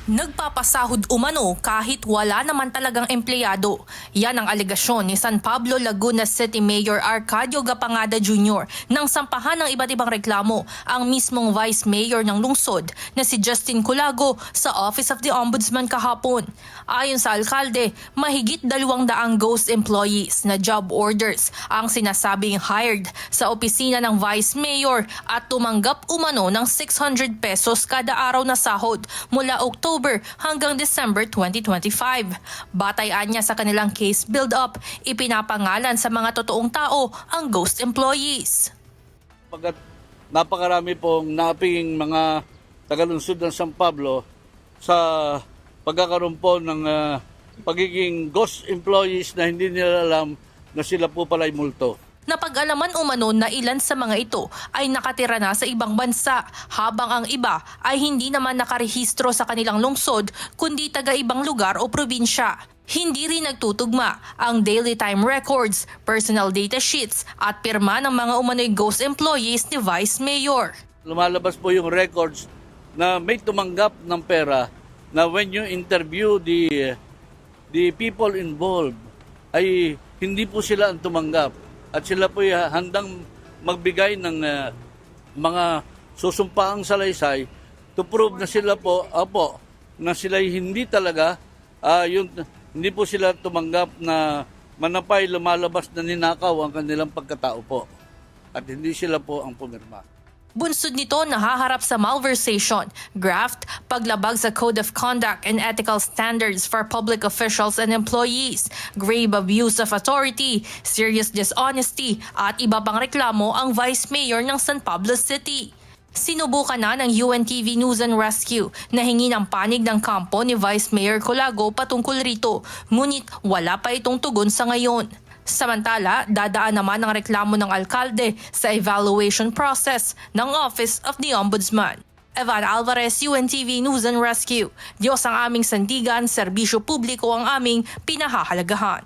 Nagpapasahod umano kahit wala naman talagang empleyado. Yan ang alegasyon ni San Pablo, Laguna City Mayor Arcadio Gapangada Jr. nang sampahan ng iba't ibang reklamo ang mismong Vice Mayor ng lungsod na si Justin Culago sa Office of the Ombudsman kahapon. Ayon sa alkalde, mahigit 200 ghost employees na job orders ang sinasabing hired sa opisina ng Vice Mayor at tumanggap umano ng 600 pesos kada araw na sahod mula October hanggang December 2025. Batayan niya sa kanilang case build-up, ipinapangalan sa mga totoong tao ang ghost employees. Pagkat napakarami pong naping mga taga-lungsod ng San Pablo sa pagkakaroon po ng pagiging ghost employees na hindi nila alam na sila po pala ay multo. Napag-alaman umano na ilan sa mga ito ay nakatira na sa ibang bansa, habang ang iba ay hindi naman nakarehistro sa kanilang lungsod kundi taga-ibang lugar o probinsya. Hindi rin nagtutugma ang daily time records, personal data sheets at pirma ng mga umano'y ghost employees ni Vice Mayor. Lumalabas po yung records na may tumanggap ng pera na when you interview the people involved ay hindi po sila ang tumanggap. At sila po handang magbigay ng mga susumpaang salaysay to prove na sila po, na sila hindi talaga, hindi po sila tumanggap na manapay lumalabas na ninakaw ang kanilang pagkatao po. At hindi sila po ang pumirma. Bunsod nito, nahaharap sa malversation, graft, paglabag sa Code of Conduct and Ethical Standards for Public Officials and Employees, grave abuse of authority, serious dishonesty at iba pang reklamo ang Vice Mayor ng San Pablo City. Sinubukan na ng UNTV News and Rescue na hingi ng panig ng kampo ni Vice Mayor Culago patungkol rito, ngunit wala pa itong tugon sa ngayon. Samantala, dadaan naman ang reklamo ng alkalde sa evaluation process ng Office of the Ombudsman. Evan Alvarez, UNTV News and Rescue. Diyos ang aming sandigan, serbisyo publiko ang aming pinahahalagahan.